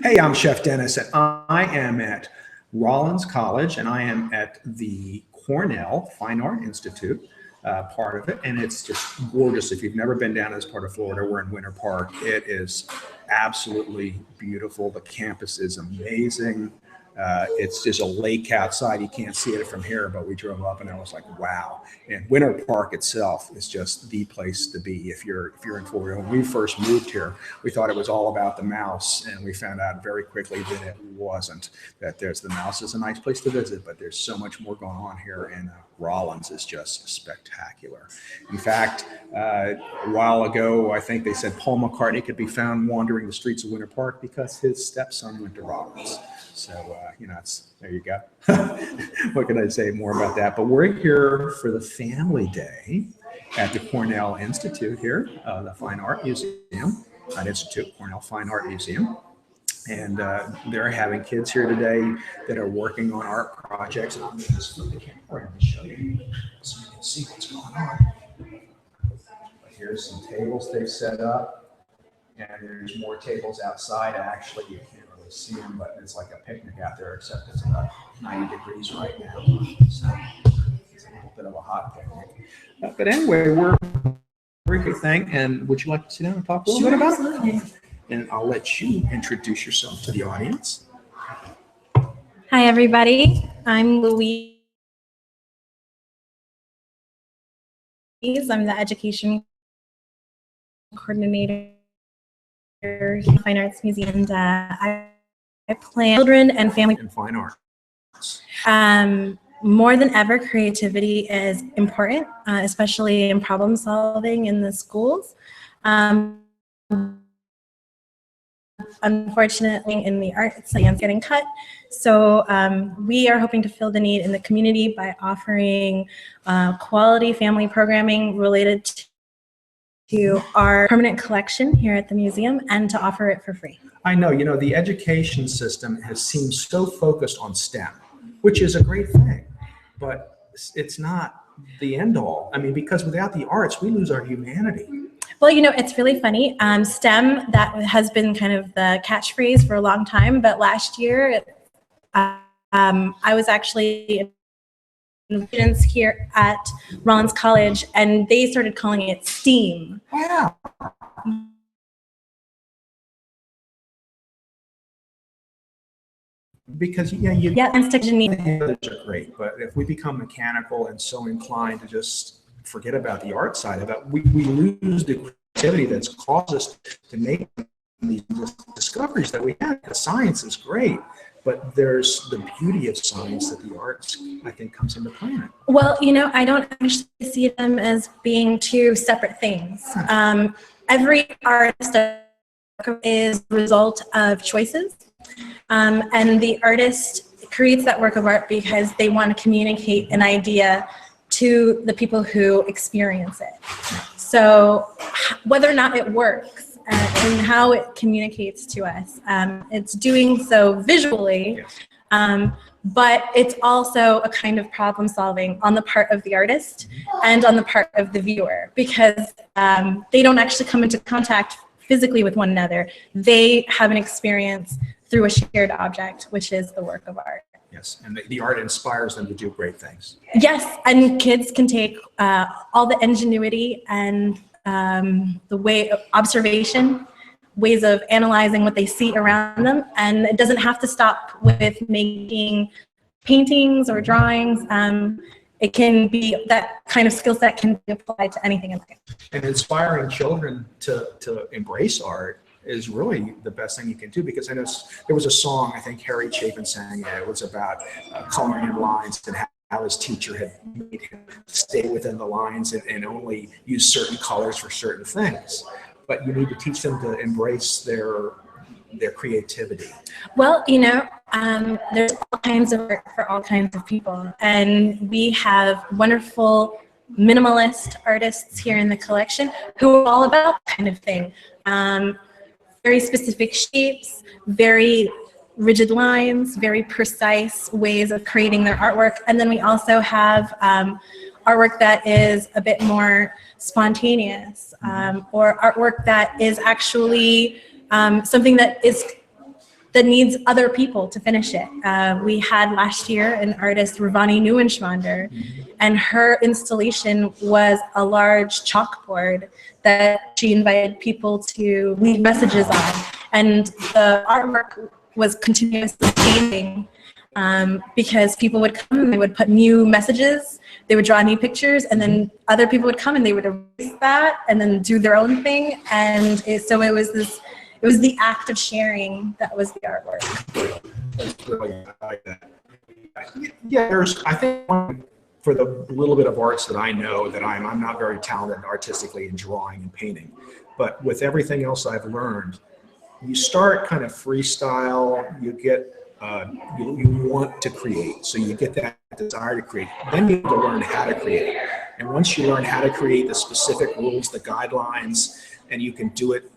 Hey, I'm Chef Dennis, and I am at Rollins College, and I am at the Cornell Fine Art Institute, part of it, and it's just gorgeous. If you've never been down to this part of Florida, we're in Winter Park. It is absolutely beautiful. The campus is amazing. It's just a lake outside. You can't see it from here, but we drove up and I was like, wow. And Winter Park itself is just the place to be if you're in Florida. When we first moved here, we thought it was all about the mouse, and we found out very quickly that it wasn't. That the mouse is a nice place to visit, but there's so much more going on here, and Rollins is just spectacular. In fact, a while ago, I think they said Paul McCartney could be found wandering the streets of Winter Park because his stepson went to Rollins. So, there you go. What can I say more about that? But we're here for the Family Day at the Cornell Institute here, the Fine Art Museum, not Institute, Cornell Fine Art Museum. And they're having kids here today that are working on art projects. And I'm going to just flip the camera and show you so you can see what's going on. But here's some tables they've set up. And there's more tables outside. Actually, you can't really see them, but it's like a picnic out there, except it's about 90 degrees right now. So it's a little bit of a hot picnic. But anyway, we're a good thing. And would you like to sit down and talk a little bit about it? And I'll let you introduce yourself to the audience. Hi, everybody. I'm Louise. I'm the education coordinator here at the Fine Arts Museum. And I plan children and family in fine arts. More than ever, creativity is important, especially in problem solving in the schools. Unfortunately, in the arts, it's getting cut. So we are hoping to fill the need in the community by offering quality family programming related to our permanent collection here at the museum, and to offer it for free. I know, the education system has seemed so focused on STEM, which is a great thing, but it's not the end all. I mean, because without the arts, we lose our humanity. Well, it's really funny. STEM, that has been kind of the catchphrase for a long time, but last year, I was actually in students here at Rollins College, and they started calling it STEAM. Wow. Because and those are great, but if we become mechanical and so inclined to just forget about the art side of it, we lose the creativity that's caused us to make these discoveries that we have. The science is great, but there's the beauty of science that the arts, I think, comes into play in it. Well, I don't actually see them as being two separate things. Every artist is a result of choices, and the artist creates that work of art because they want to communicate an idea to the people who experience it. So whether or not it works and how it communicates to us, it's doing so visually, but it's also a kind of problem solving on the part of the artist and on the part of the viewer, because they don't actually come into contact physically with one another. They have an experience through a shared object, which is the work of art. Yes, and the art inspires them to do great things. Yes, and kids can take all the ingenuity and the way of observation, ways of analyzing what they see around them, and it doesn't have to stop with making paintings or drawings. It can be, that kind of skill set can be applied to anything in life. And inspiring children to embrace art is really the best thing you can do, because I know there was a song, I think Harry Chapin sang, it was about coloring in lines and how his teacher had made him stay within the lines and only use certain colors for certain things. But you need to teach them to embrace their creativity. Well, there's all kinds of art for all kinds of people, and we have wonderful minimalist artists here in the collection who are all about that kind of thing. Very specific shapes, very rigid lines, very precise ways of creating their artwork. And then we also have artwork that is a bit more spontaneous, or artwork that is actually something that needs other people to finish it. We had last year an artist, Ravani Neuenschwander, and her installation was a large chalkboard that she invited people to leave messages on. And the artwork was continuously changing because people would come and they would put new messages, they would draw new pictures, and then other people would come and they would erase that and then do their own thing. And so it was the act of sharing that was the artwork. That's brilliant. I like that. Yeah, I think for the little bit of arts that I know, that I'm not very talented artistically in drawing and painting, but with everything else I've learned, you start kind of freestyle, you get, you want to create, so you get that desire to create. Then you have to learn how to create. And once you learn how to create the specific rules, the guidelines, and you can do it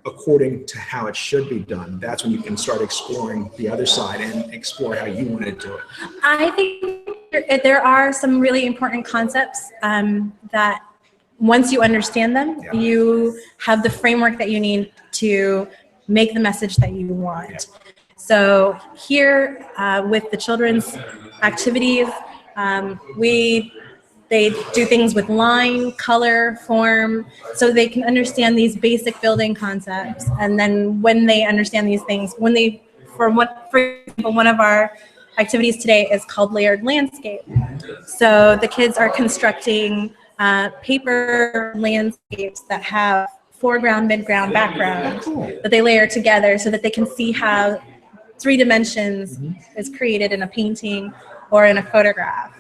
according to how it should be done, that's when you can start exploring the other side and explore how you want to do it. I think there are some really important concepts that once you understand them, you have the framework that you need to make the message that you want. So here with the children's activities, they do things with line, color, form, so they can understand these basic building concepts. And then when they understand these things, for example, one of our activities today is called layered landscape. So the kids are constructing paper landscapes that have foreground, midground, background that they layer together so that they can see how 3 dimensions is created in a painting or in a photograph.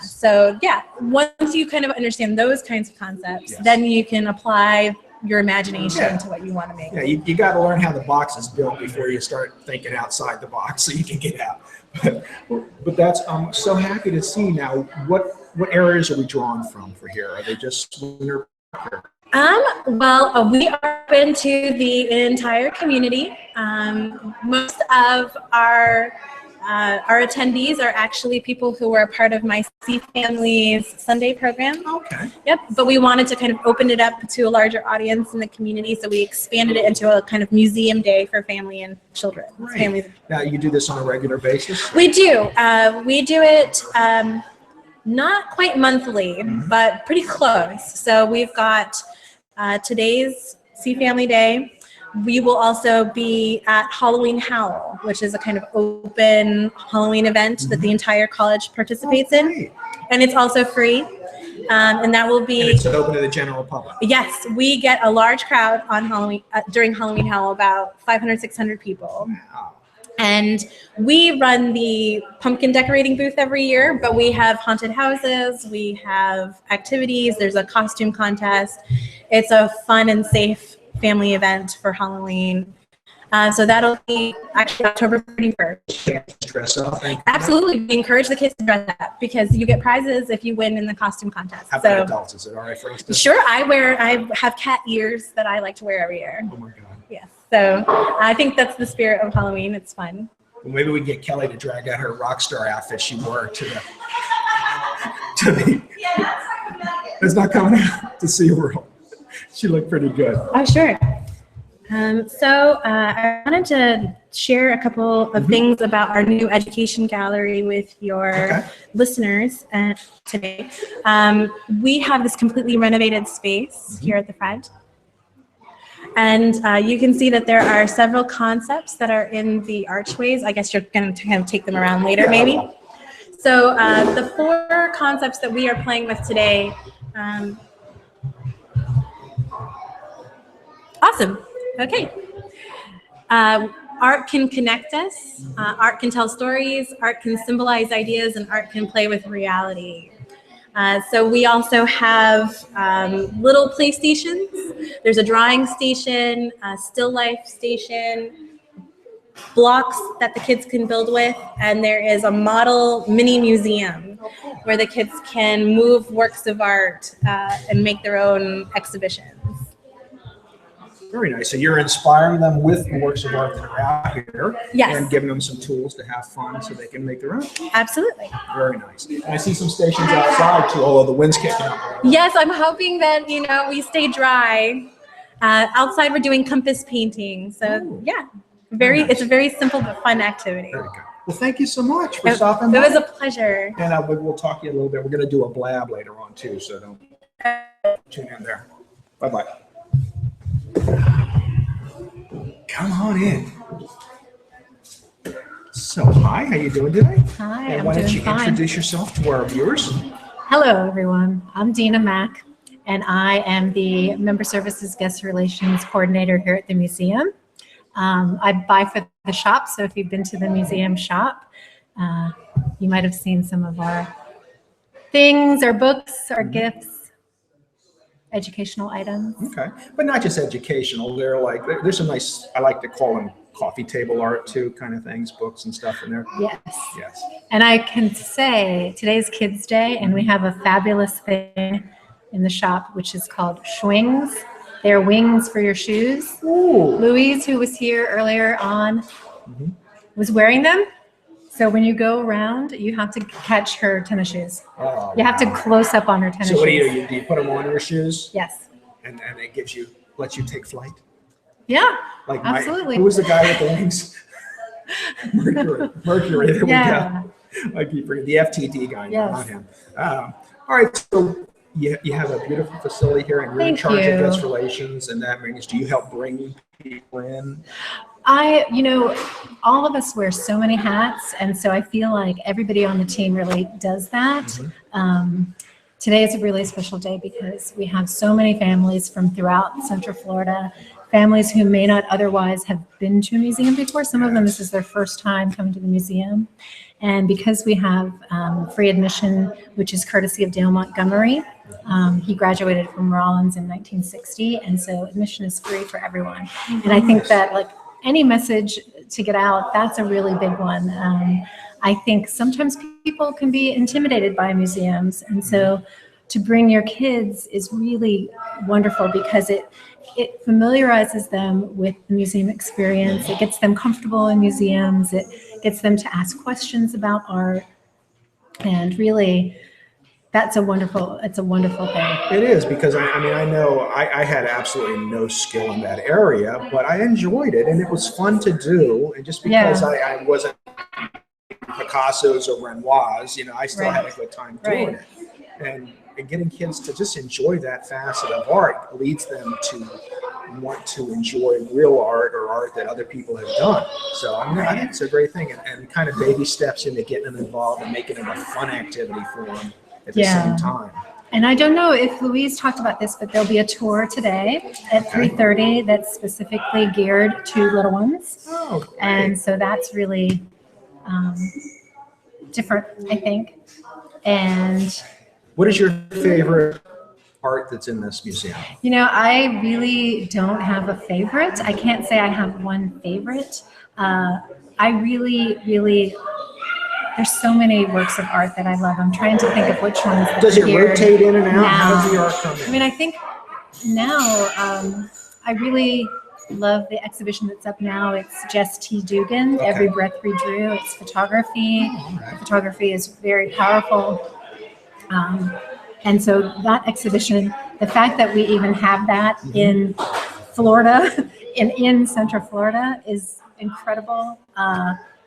So yeah, once you kind of understand those kinds of concepts, then you can apply your imagination to what you want to make. Yeah, you got to learn how the box is built before you start thinking outside the box so you can get out. But that's, I'm so happy to see now. What areas are we drawn from for here? Are they just winter? Well, we are open to the entire community. Most of our attendees are actually people who were a part of my CFAMily's Sunday program. Okay. Yep, but we wanted to kind of open it up to a larger audience in the community, so we expanded it into a kind of museum day for family and children. Right. Families. Now, you do this on a regular basis? We do. We do it not quite monthly, but pretty close. So we've got today's CFAMily Day. We will also be at Halloween Howl, which is a kind of open Halloween event that the entire college participates in. And it's also free. And that will be... And it's open to the general public. Yes, we get a large crowd on Halloween, during Halloween Howl, about 500, 600 people. Wow. And we run the pumpkin decorating booth every year, but we have haunted houses, we have activities, there's a costume contest. It's a fun and safe family event for Halloween. So that'll be actually October 31st. Dress up. Absolutely. We encourage the kids to dress up because you get prizes if you win in the costume contest. How about adults? Is it all right for us to... Sure. I have cat ears that I like to wear every year. Oh my God. Yes. So I think that's the spirit of Halloween. It's fun. Well, maybe we can get Kelly to drag out her rock star outfit she wore to the... It's not coming out to SeaWorld. She looked pretty good. Oh, sure. I wanted to share a couple of things about our new education gallery with your listeners today. We have this completely renovated space here at the front. And you can see that there are several concepts that are in the archways. I guess you're going to kind of take them around later, maybe. So the 4 concepts that we are playing with today. Awesome. Okay. Art can connect us. Art can tell stories. Art can symbolize ideas, and art can play with reality. So we also have little play stations. There's a drawing station, a still life station, blocks that the kids can build with, and there is a model mini museum where the kids can move works of art and make their own exhibitions. Very nice. So you're inspiring them with the works of art that are out here, Yes. and giving them some tools to have fun so they can make their own. Absolutely. Very nice. And I see some stations outside too, although the wind's kicking up. Yes, I'm hoping that, we stay dry. Outside, we're doing compass painting. So, Ooh. yeah, Very nice. it's a very simple but fun activity. Very good. Well, thank you so much for It stopping by. was a pleasure. And we'll talk to you a little bit. We're going to do a blab later on too, so don't tune in there. Bye-bye. Come on in. So, hi, how you doing today? Hi, And I'm why don't doing you fine. introduce yourself to our viewers? Hello, everyone. I'm Dina Mac, and I am the Member Services Guest Relations Coordinator here at the museum. I buy for the shop, so if you've been to the museum shop, you might have seen some of our things, our books, our gifts, educational items. Okay, but not just educational. There's some nice, I like to call them coffee table art too, kind of things, books and stuff in there. Yes. Yes. And I can say today's Kids Day, and we have a fabulous thing in the shop, which is called schwings. They're wings for your shoes. Ooh. Louise, who was here earlier on, was wearing them. So when you go around, you have to catch her tennis shoes. Oh, You have to wow. close up on her tennis So what do shoes. you do? You put them on your shoes, Yes. and it lets you take flight. Yeah. Like Absolutely. Who was the guy with the wings? Mercury. There Yeah. we go. I keep forgetting the FTD guy, Yes. not him. All right, so you have a beautiful facility here, and you're in Thank charge you. of guest relations, and that means, do you help bring people in? All of us wear so many hats, and so I feel like everybody on the team really does that. Today is a really special day because we have so many families from throughout Central Florida, families who may not otherwise have been to a museum before. Some of them, this is their first time coming to the museum. And because we have free admission, which is courtesy of Dale Montgomery, he graduated from Rollins in 1960, and so admission is free for everyone. And I think that, like any message to get out, that's a really big one. I think sometimes people can be intimidated by museums, and so to bring your kids is really wonderful because it familiarizes them with the museum experience. It gets them comfortable in museums. It gets them to ask questions about art, and really, it's a wonderful thing. It is, because I know I had absolutely no skill in that area, but I enjoyed it, and it was fun to do. And just because I wasn't Picasso's or Renoir's, I still had a good time doing it. And getting kids to just enjoy that facet of art leads them to want to enjoy real art, or art that other people have done. So I think it's a great thing, and kind of baby steps into getting them involved and making it a fun activity for them at the same time. And I don't know if Louise talked about this, but there'll be a tour today at 3:30 that's specifically geared to little ones. Oh, great. And so that's really different, I think. And What is your favorite art that's in this museum? I really don't have a favorite. I can't say I have one favorite. I really, there's so many works of art that I love. I'm trying to think of which ones. Does it here rotate in and out? now. How does the art come in? I think now I really love the exhibition that's up now. It's Jess T. Dugan, Okay. Every Breath We Drew. It's photography. The photography is very powerful. And so that exhibition, the fact that we even have that in Florida, in Central Florida, is incredible.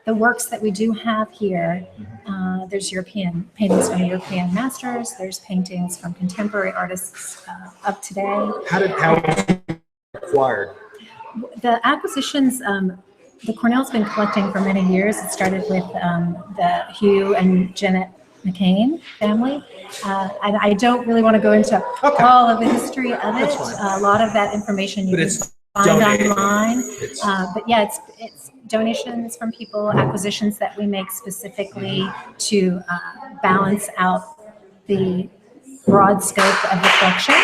The works that we do have here, there's European paintings from European masters. There's paintings from contemporary artists of today. How was it acquired? The acquisitions, the Cornell's been collecting for many years. It started with the Hugh and Janet McCain family. And I don't really want to go into all of the history of it. That's fine. A lot of that information you But can it's find donated. online. It's- But yeah, it's donations from people, acquisitions that we make specifically to balance out the broad scope of the collection.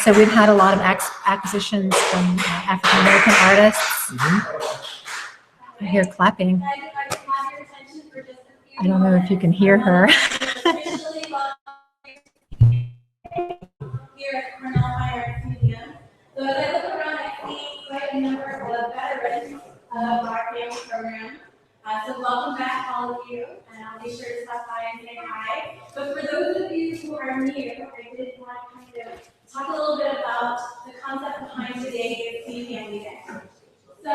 So we've had a lot of acquisitions from African American artists. I hear clapping. I don't know if you can hear her. Here at Cornell Fine Arts Museum. So as I look around, I see veterans of our family program. So welcome back, all of you, and I'll be sure to stop by and say hi. But for those of you who are new, I did want to kind of talk a little bit about the concept behind today's CFAMily Day. So,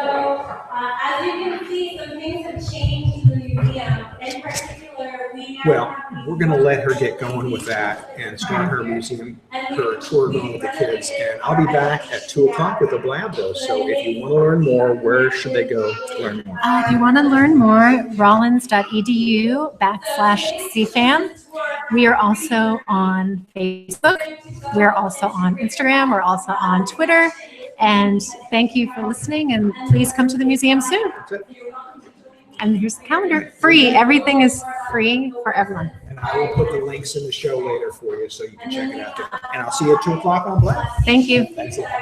as you can see, some things have changed in the museum. In particular, we now Well, have we're going to let her get going with that and start her museum, her tour going with the kids. And I'll be back at 2 o'clock with a blab though. So if you want to learn more, where should they go to learn more? If you want to learn more, rollins.edu/CFAM. We are also on Facebook. We're also on Instagram. We're also on Twitter. And thank you for listening. And please come to the museum soon. That's it. And here's the calendar. Free. Everything is free for everyone. And I will put the links in the show later for you so you can check it out there. And I'll see you at 2 o'clock on Blab. Thank you. Thanks a lot.